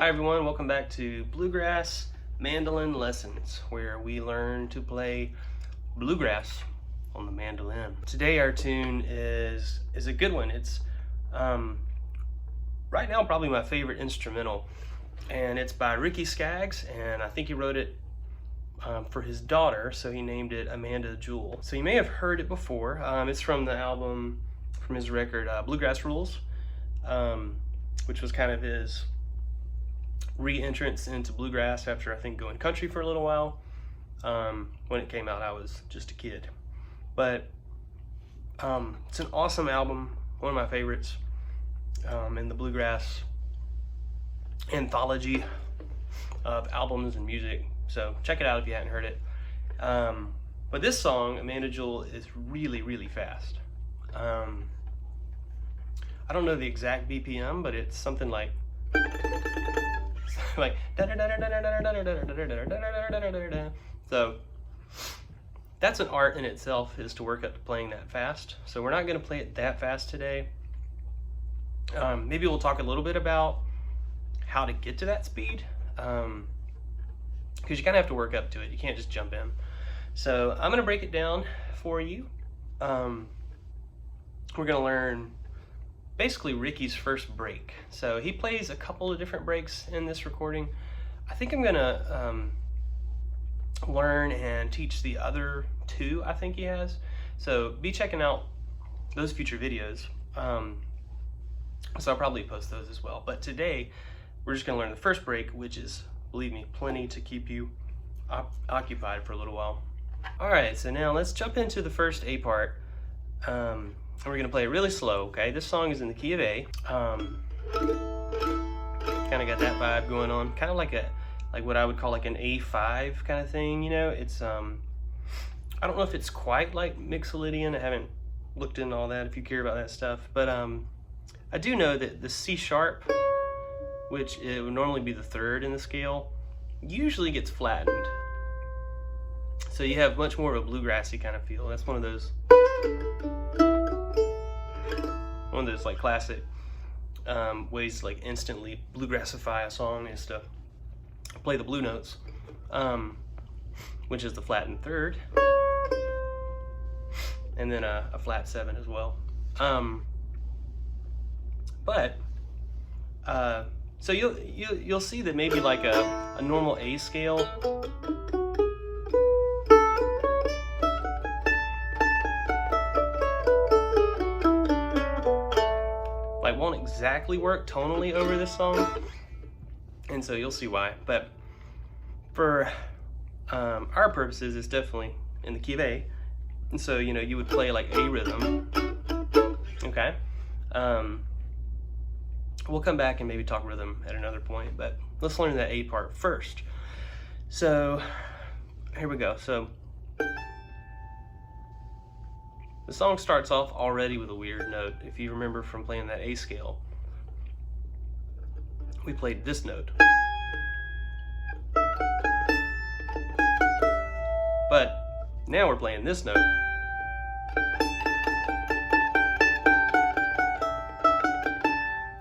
Hi everyone, welcome back to Bluegrass Mandolin Lessons, where we learn to play bluegrass on the mandolin. Today our tune is a good one. It's right now probably my favorite instrumental, and it's by Ricky Skaggs, and I think he wrote it for his daughter, so he named it Jewell. So you may have heard it before. It's from the album, from his record Bluegrass Rules, which was kind of his re-entrance into bluegrass after I think going country for a little while. When it came out I was just a kid, but it's an awesome album, one of my favorites in the bluegrass anthology of albums and music, so check it out if you hadn't heard it. But this song, Amanda Jewell, is really fast. I don't know the exact BPM, but it's something like so that's an art in itself, is to work up to playing that fast. So we're not going to play it that fast today. Maybe we'll talk a little bit about how to get to that speed, because you kind of have to work up to it. You can't just jump in. So I'm going to break it down for you. We're going to learn basically Ricky's first break. So he plays a couple of different breaks in this recording. I think I'm gonna learn and teach the other two I think he has. So be checking out those future videos. So I'll probably post those as well. But today we're just gonna learn the first break, which is, believe me, plenty to keep you occupied for a little while. All right, so now let's jump into the first A part. We're gonna play it really slow, okay? This song is in the key of A. Kind of got that vibe going on, kind of like what I would call like an A5 kind of thing, you know? It's I don't know if it's quite like Mixolydian. I haven't looked into all that if you care about that stuff, but I do know that the C sharp, which it would normally be the third in the scale, usually gets flattened. So you have much more of a bluegrassy kind of feel. That's one of those like classic ways to like instantly bluegrassify a song, is to play the blue notes, which is the flattened third, and then a flat 7 as well. So you'll see that maybe like a normal A scale won't exactly work tonally over this song, and so you'll see why. But for our purposes, it's definitely in the key of A, and so you know you would play like A rhythm, okay? We'll come back and maybe talk rhythm at another point, but let's learn that A part first. So here we go. So the song starts off already with a weird note. If you remember from playing that A scale, we played this note. But now we're playing this note.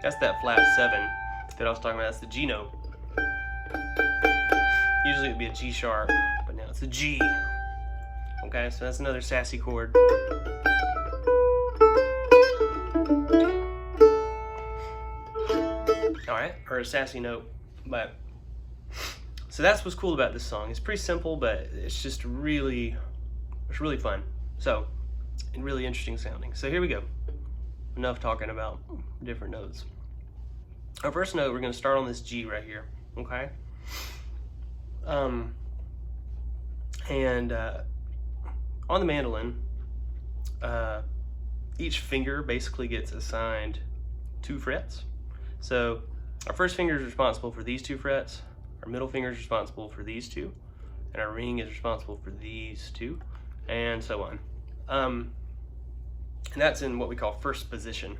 That's that flat 7 that I was talking about. That's the G note. Usually it would be a G sharp, but now it's a G. Okay, so that's another sassy chord. Alright, or a sassy note. But so that's what's cool about this song. It's pretty simple, but it's just really fun. So, and really interesting sounding. So here we go. Enough talking about different notes. Our first note, we're going to start on this G right here, okay? On the mandolin, each finger basically gets assigned 2 frets. So our first finger is responsible for these 2 frets, our middle finger is responsible for these 2, and our ring is responsible for these 2, and so on. And that's in what we call first position,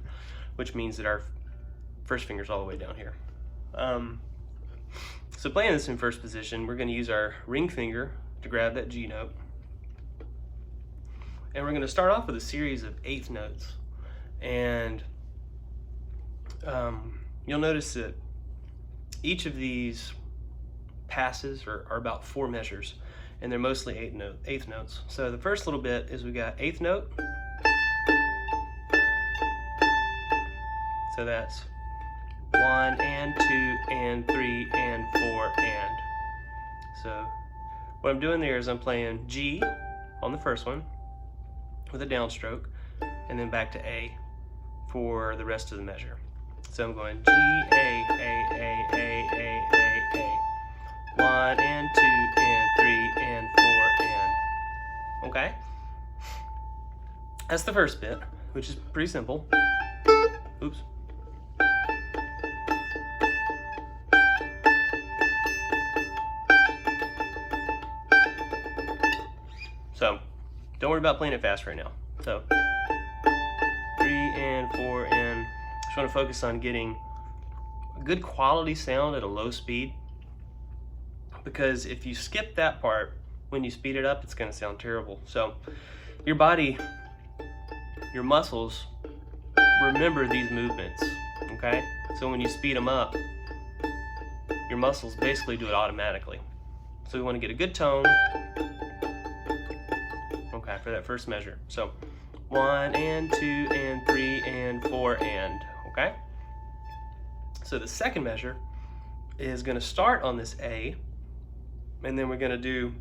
which means that our first finger's all the way down here. So playing this in first position, we're going to use our ring finger to grab that G note. And we're going to start off with a series of 8th notes. And you'll notice that each of these passes are about 4 measures, and they're mostly eighth notes. So the first little bit is we got eighth note. So that's 1 and 2 and 3 and 4 and. So what I'm doing there is I'm playing G on the first one with a downstroke, and then back to A for the rest of the measure. So I'm going G, A, A, A, A, A, A, A. 1 and 2 and 3 and 4 and. Okay? That's the first bit, which is pretty simple. Oops. So, don't worry about playing it fast right now. So, 3 and 4 and. Just want to focus on getting a good quality sound at a low speed, because if you skip that part, when you speed it up, it's going to sound terrible. So, your body, your muscles remember these movements, okay? So when you speed them up, your muscles basically do it automatically. So we want to get a good tone, okay, for that first measure. So 1 and 2 and 3 and 4 and, okay? So the second measure is going to start on this A, and then we're going to do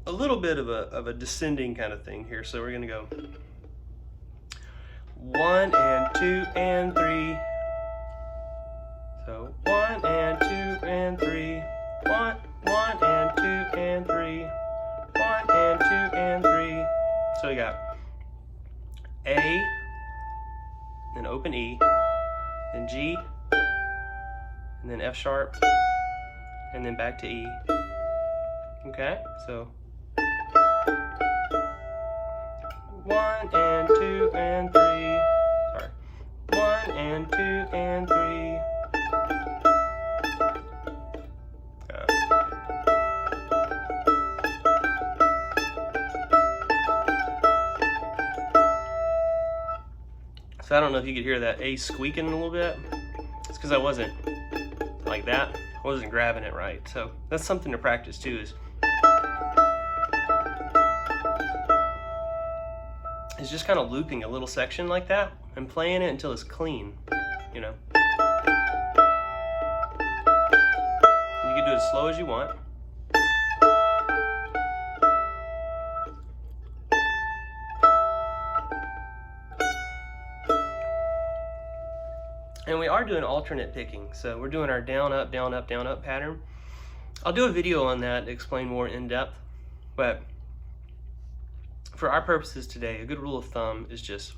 a little bit of a descending kind of thing here. So we're going to go 1 and 2 and 3. So 1 and 2 and 3. 1 and 2 and 3. 1 and 2 and 3. So we got A, then open E, then G, and then F sharp, and then back to E. Okay, so 1 and 2 and 3. Sorry. 1 and 2 and 3. So I don't know if you could hear that A squeaking a little bit. It's because I wasn't like that. I wasn't grabbing it right. So that's something to practice too, is just kind of looping a little section like that and playing it until it's clean, you know. You can do it as slow as you want. And we are doing alternate picking. So we're doing our down, up, down, up, down, up pattern. I'll do a video on that to explain more in depth, but for our purposes today, a good rule of thumb is just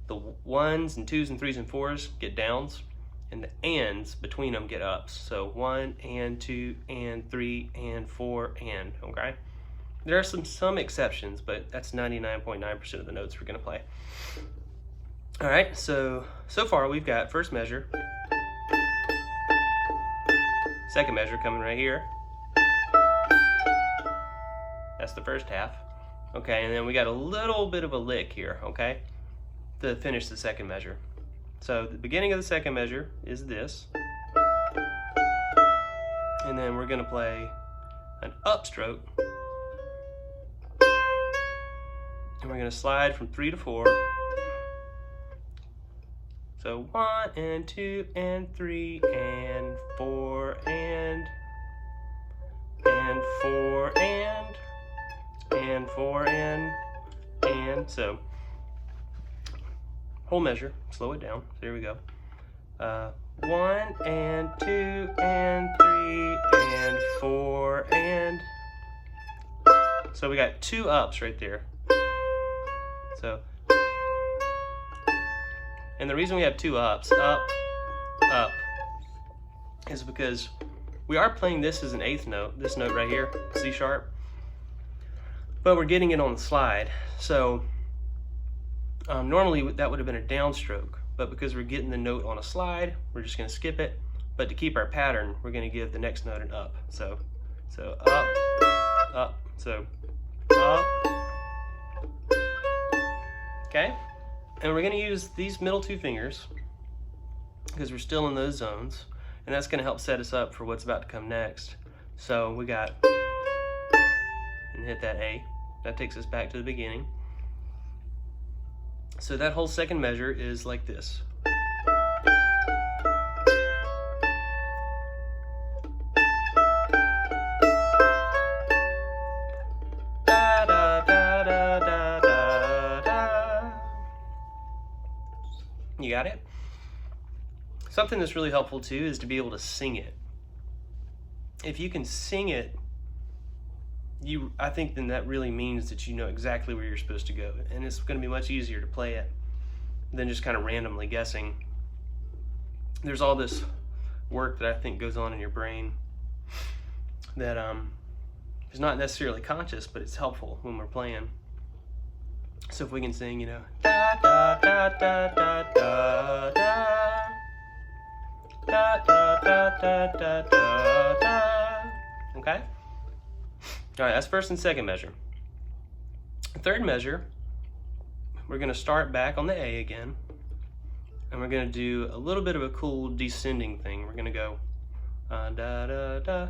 the 1s and 2s and 3s and 4s get downs, and the ands between them get ups. So 1 and 2 and 3 and 4 and, okay? There are some exceptions, but that's 99.9% of the notes we're gonna play. All right, so far we've got first measure, second measure coming right here. That's the first half. Okay, and then we got a little bit of a lick here, okay, to finish the second measure. So the beginning of the second measure is this. And then we're gonna play an upstroke. And we're gonna slide from 3 to 4. So 1 and 2 and 3 and 4 and 4 and 4 and so whole measure, slow it down. So here we go. 1 and 2 and 3 and 4 and. So we got 2 ups right there. So, and the reason we have 2 ups, up, up, is because we are playing this as an 8th note, this note right here, C sharp, but we're getting it on the slide. So normally that would have been a downstroke, but because we're getting the note on a slide, we're just going to skip it. But to keep our pattern, we're going to give the next note an up. So up, up, so up. Okay, and we're going to use these middle 2 fingers because we're still in those zones, and that's going to help set us up for what's about to come next. So we got, and hit that A. That takes us back to the beginning. So that whole second measure is like this. Da, da, da, da, da, da, da. You got it? Something that's really helpful too is to be able to sing it. If you can sing it, I think then that really means that you know exactly where you're supposed to go, and it's going to be much easier to play it than just kind of randomly guessing. There's all this work that I think goes on in your brain that is not necessarily conscious, but it's helpful when we're playing. So if we can sing, you know, da da da da da da da da da da da da da da. Okay? All right, that's first and second measure. Third measure, we're going to start back on the A again, and we're going to do a little bit of a cool descending thing. We're going to go da da da.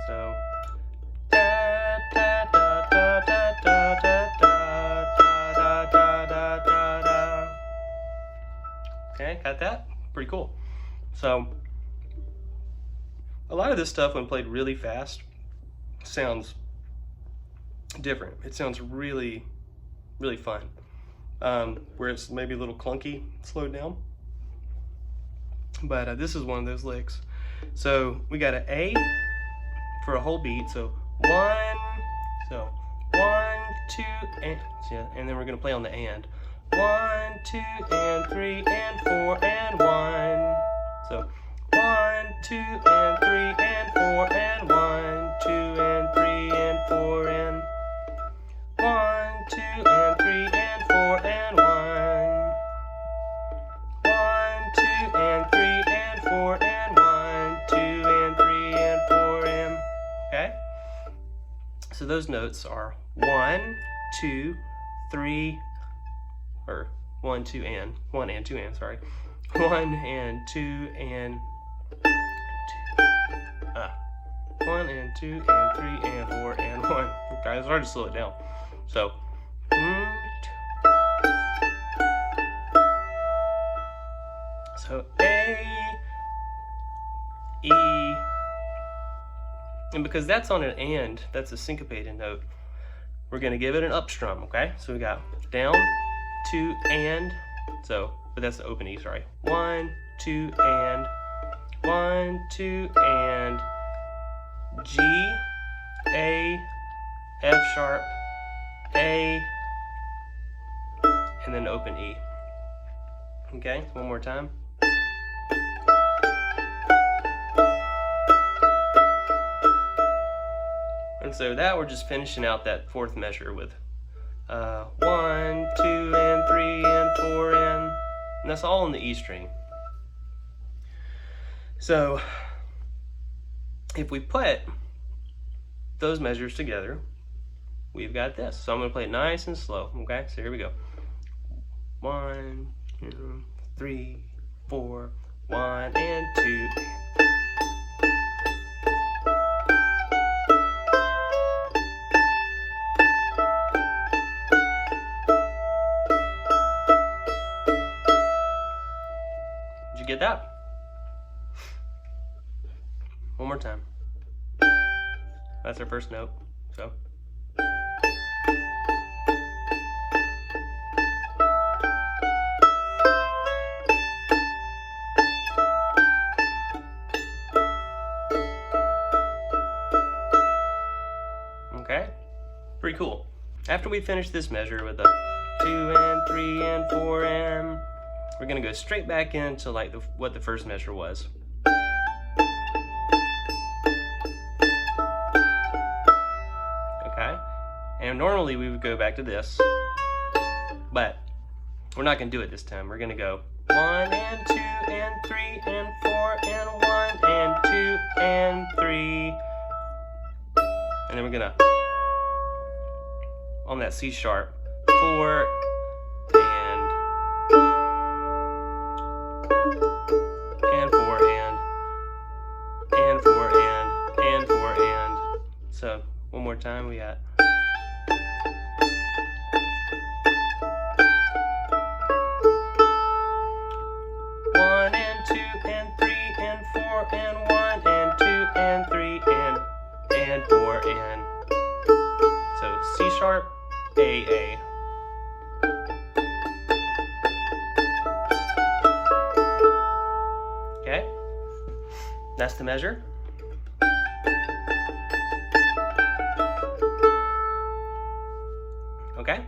So da da da da da da da da da da da da. Okay, got that? Pretty cool. So a lot of this stuff when played really fast sounds different. It sounds really, really fun. Where it's maybe a little clunky, slowed down. But this is one of those licks. So we got an A for a whole beat. So 1, 2, and yeah, and then we're gonna play on the and. 1, 2, and 3, and 4, and 1. So 1, 2, and 3, and 4, and 1, 2, and 3, and 4, and 1, 2, and 3, and 4, and 1. 1, 2, and 3, and 4, and 1, 2, and 3, and 4, and. Okay? So those notes are 1, 2, 3, or 1, 2, and 1 and 2 and, sorry. 1 and 2 and 1 and 2 and 3 and 4 and 1. Okay, it's hard to slow it down. So A, E, and because that's on an and, that's a syncopated note, we're going to give it an up strum, okay? So we got down, 2, and, so, but that's the open E, sorry. 1, 2, and, 1, 2, and, G, A, F sharp, A, and then open E. Okay, one more time. And so that we're just finishing out that fourth measure with 1, 2, and 3, and 4, and that's all on the E string. So if we put those measures together, we've got this. So I'm going to play it nice and slow. Okay, so here we go. 1, 2, 3, 4, 1, and 2. Did you get that? One more time. That's our first note. So. Okay, pretty cool. After we finish this measure with the 2 and 3 and 4 and, we're gonna go straight back into like what the first measure was. Okay, and normally we would go back to this, but we're not gonna do it this time. We're gonna go 1 and 2 and 3 and 4 and 1 and 2 and 3, and then we're gonna, on that C sharp, 4, So one more time, we got. One and two and three and four and one and two and three and four and. So C sharp, A. Okay, that's the measure. Okay,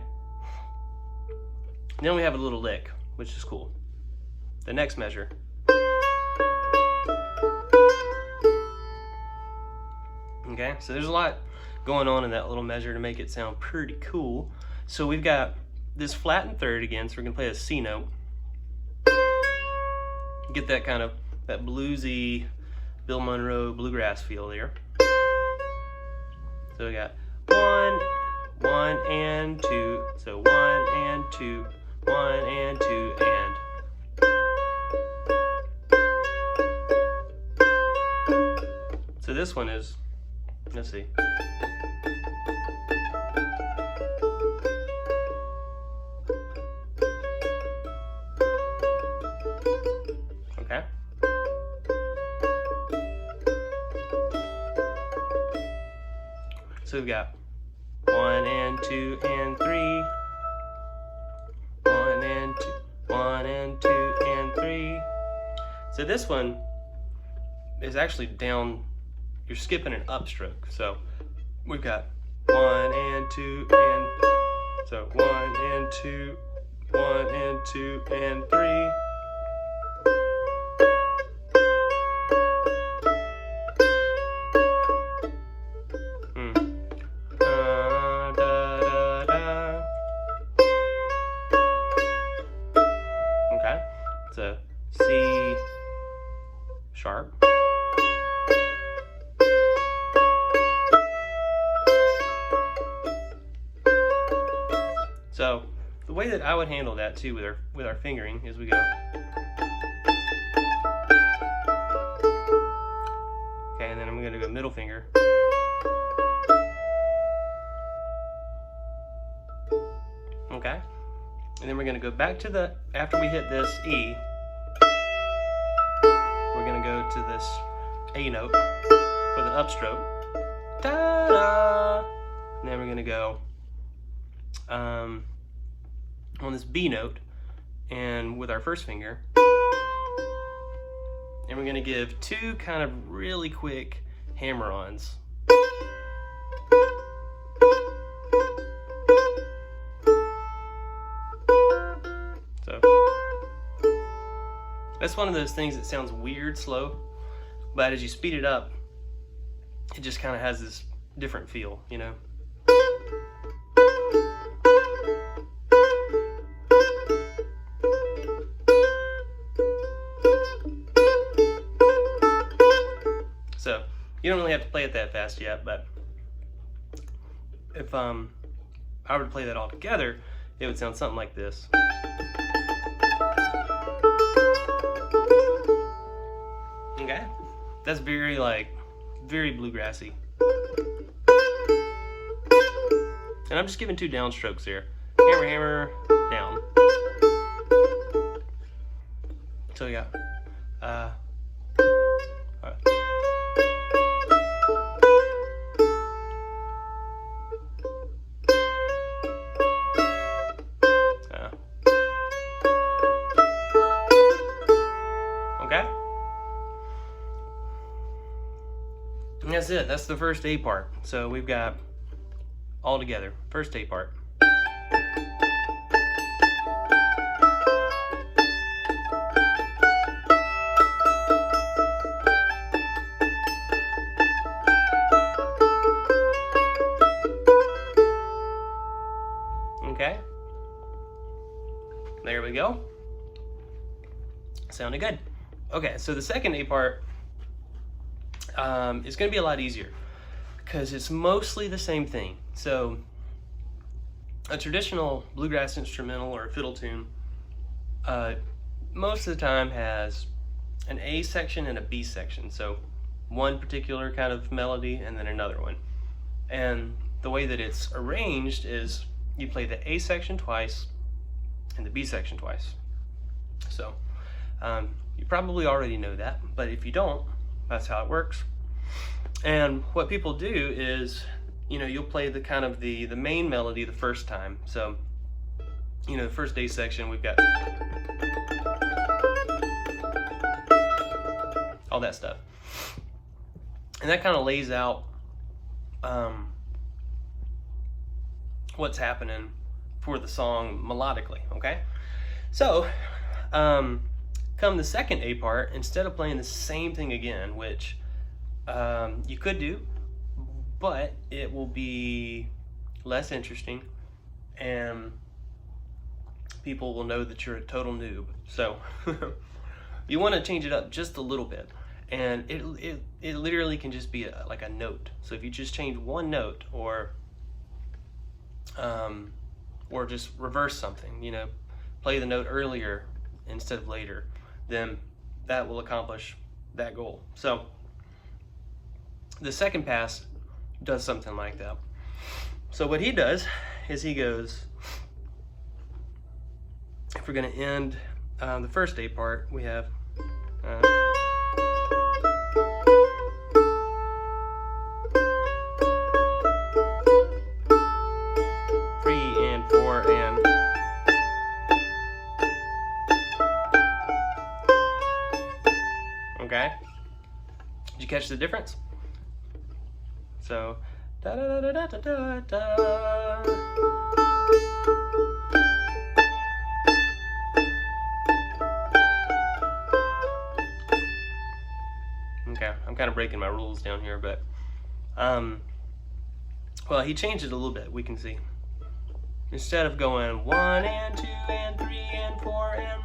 then we have a little lick, which is cool. The next measure. Okay, so there's a lot going on in that little measure to make it sound pretty cool. So we've got this flattened third again, so we're gonna play a C note. Get that kind of, that bluesy Bill Monroe bluegrass feel there. So we got one and two, so one and two, one and two and. So this one is, let's see. Okay. So we've got one and two and three, one and two and three. So this one is actually down, you're skipping an upstroke. So we've got one and two and, so one and two and three. Okay, so C sharp. So the way that I would handle that too with our fingering is we go. Okay, and then I'm gonna go middle finger. Okay, and then we're gonna go back to the, after we hit this E, we're gonna go to this A note with an upstroke. Ta-da! And then we're gonna go on this B note and with our first finger, and we're gonna give two kind of really quick hammer-ons. So that's one of those things that sounds weird slow, but as you speed it up, it just kind of has this different feel, you know. So you don't really have to play it that fast yet, but if I were to play that all together, it would sound something like this. Okay, that's very very bluegrassy. And I'm just giving two downstrokes here. Hammer, hammer, down. So we got okay. And that's it. That's the first A part. So we've got all together. First A part. Okay. There we go. Sounded good. Okay, so the second A part is going to be a lot easier because it's mostly the same thing. So a traditional bluegrass instrumental or a fiddle tune most of the time has an A section and a B section. So one particular kind of melody and then another one. And the way that it's arranged is you play the A section twice and the B section twice. So you probably already know that, but if you don't, that's how it works. And what people do is, you know, you'll play the kind of the main melody the first time. So, you know, the first A section, we've got all that stuff. And that kind of lays out what's happening for the song melodically, okay? So, come the second A part, instead of playing the same thing again, which you could do, but it will be less interesting and people will know that you're a total noob. So you want to change it up just a little bit, and it literally can just be like a note. So if you just change one note, or just reverse something, you know, play the note earlier instead of later, then that will accomplish that goal. So the second pass does something like that. So what he does is he goes, if we're going to end the first A part, we have 3 and 4 and okay. Did you catch the difference? So da da da da da da da. Okay, I'm kind of breaking my rules down here, but well, he changed it a little bit. We can see, instead of going 1 and 2 and 3 and 4 and,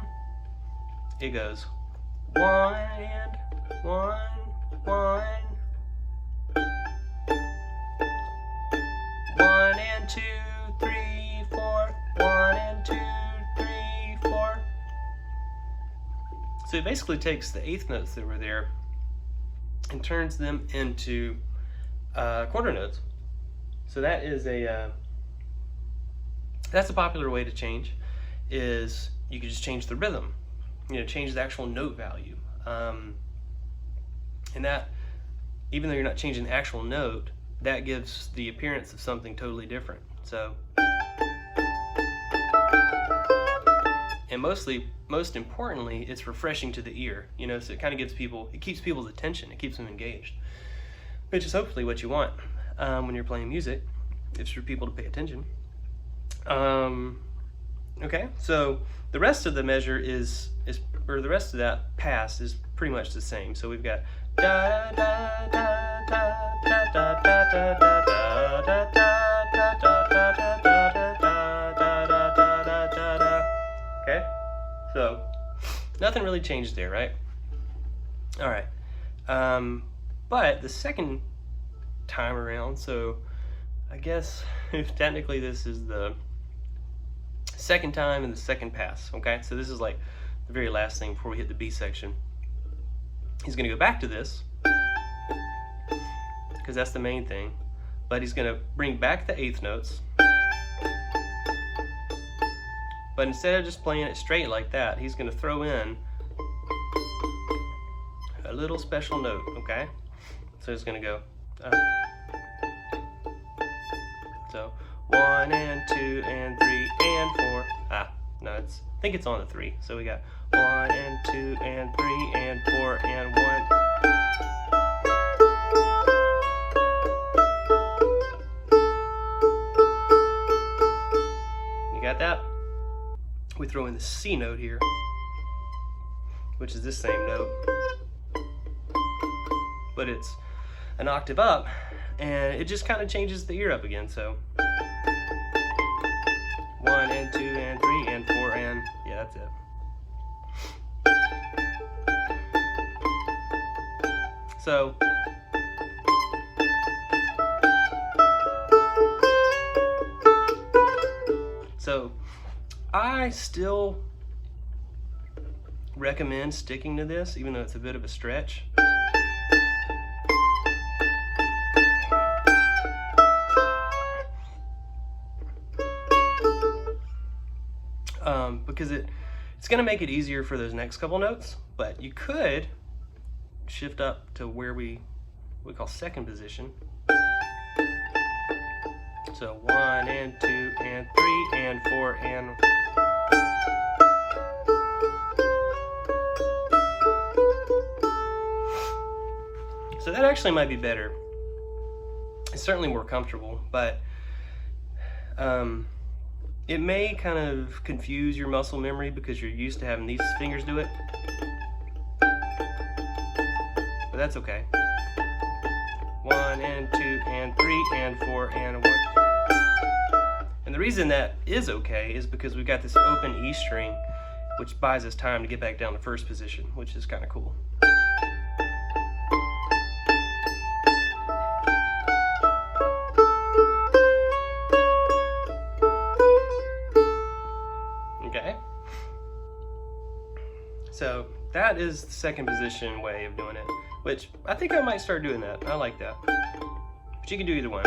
it goes 1 and 1 1 1 and 2 3 4 1 and 2 3 4. So it basically takes the eighth notes that were there and turns them into quarter notes. So that is that's a popular way to change. Is you can just change the rhythm, you know, change the actual note value, and that, even though you're not changing the actual note, that gives the appearance of something totally different. So, and most importantly, it's refreshing to the ear, you know, so it kind of keeps people's attention, it keeps them engaged, which is hopefully what you want when you're playing music, is for people to pay attention. Okay, so the rest of the measure or the rest of that pass is pretty much the same. So we've got da da da da da da da da da da da da da. Okay, so nothing really changed there, right? All right, but the second time around, so I guess if technically this is the second time in the second pass, okay? So this is like the very last thing before we hit the B section. He's gonna go back to this, because that's the main thing, but he's gonna bring back the eighth notes, but instead of just playing it straight like that, he's gonna throw in a little special note, okay? So it's gonna go, so 1 and 2 and 3 and 4. No, I think it's on the 3. So we got 1 and 2 and 3 and 4 and 1. You got that? We throw in the C note here, which is this same note, but it's an octave up, and it just kind of changes the ear up again. So 1 and 2 and 3 and 4 and, yeah, that's it. So I still recommend sticking to this, even though it's a bit of a stretch. because it's going to make it easier for those next couple notes. But you could shift up to where we call second position. So 1 and 2 and 3 and 4 and. So that actually might be better. It's certainly more comfortable, but it may kind of confuse your muscle memory because you're used to having these fingers do it. But that's okay. 1 and 2 and 3 and 4 and 1. And the reason that is okay is because we've got this open E string, which buys us time to get back down to first position, which is kind of cool. Okay. So that is the second position way of doing it, which I think I might start doing that. I like that. But you can do either one.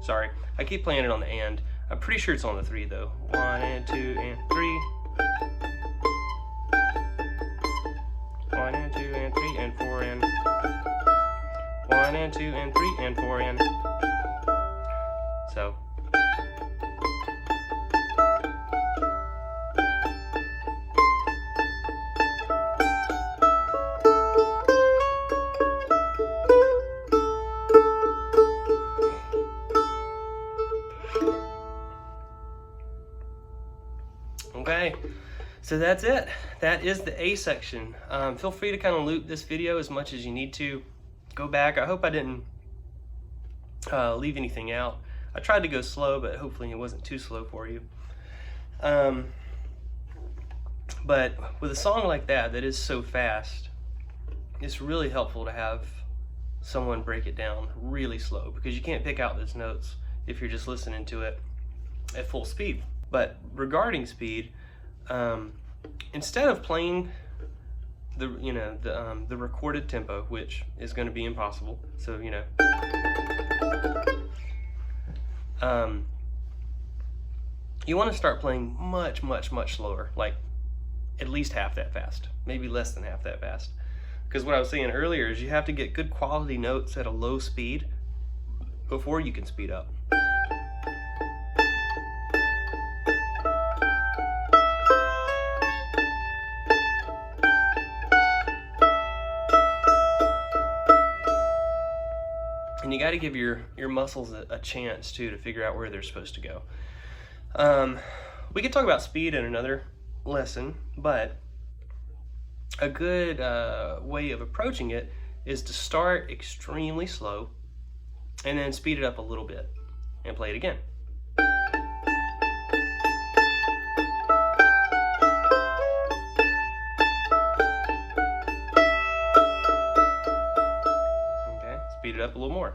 Sorry, I keep playing it on the and. I'm pretty sure it's on the 3 though. 1 and 2 and 3. 1 and 2 and 3 and 4 and. 1 and 2 and 3 and 4 and. So. Okay, so that's it. That is the A section. Feel free to kind of loop this video as much as you need to. Go back. I hope I didn't leave anything out. I tried to go slow, but hopefully it wasn't too slow for you. But with a song like that is so fast, it's really helpful to have someone break it down really slow, because you can't pick out those notes if you're just listening to it at full speed. But regarding speed, instead of playing the recorded tempo, which is going to be impossible, so you want to start playing much slower, like at least half that fast, maybe less than half that fast. Because what I was saying earlier is you have to get good quality notes at a low speed before you can speed up. And you got to give your muscles a chance too to figure out where they're supposed to go. We could talk about speed in another lesson, but a good way of approaching it is to start extremely slow and then speed it up a little bit and play it again. Okay, speed it up a little more.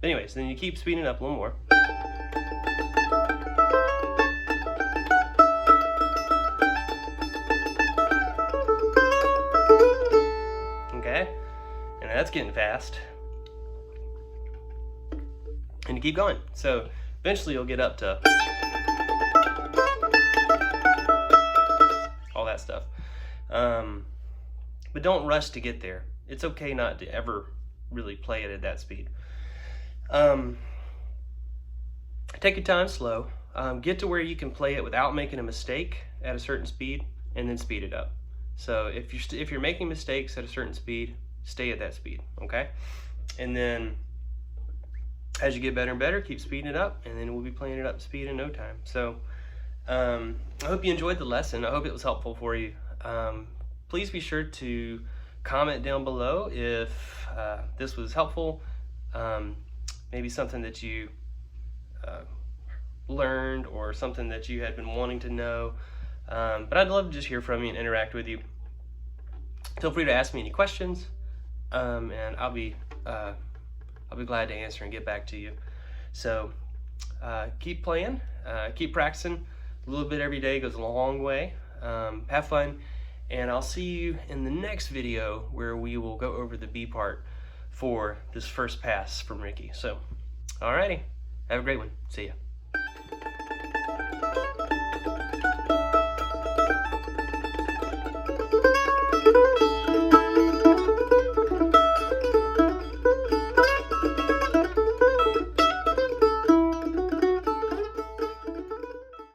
Anyways, then you keep speeding it up a little more. Okay, and that's getting fast. And you keep going. So eventually you'll get up to all that stuff. But don't rush to get there. It's okay not to ever really play it at that speed. Take your time slow. Get to where you can play it without making a mistake at a certain speed, and then speed it up. So if you're making mistakes at a certain speed, stay at that speed, okay? And then as you get better and better, keep speeding it up, and then we'll be playing it up to speed in no time. So I hope you enjoyed the lesson. I hope it was helpful for you. Please be sure to comment down below if this was helpful. Maybe something that you learned or something that you had been wanting to know. But I'd love to just hear from you and interact with you. Feel free to ask me any questions, and I'll be glad to answer and get back to you. So keep playing, keep practicing. A little bit every day goes a long way. Have fun, And I'll see you in the next video where we will go over the B part for this first pass from Ricky. So, alrighty, have a great one. See ya.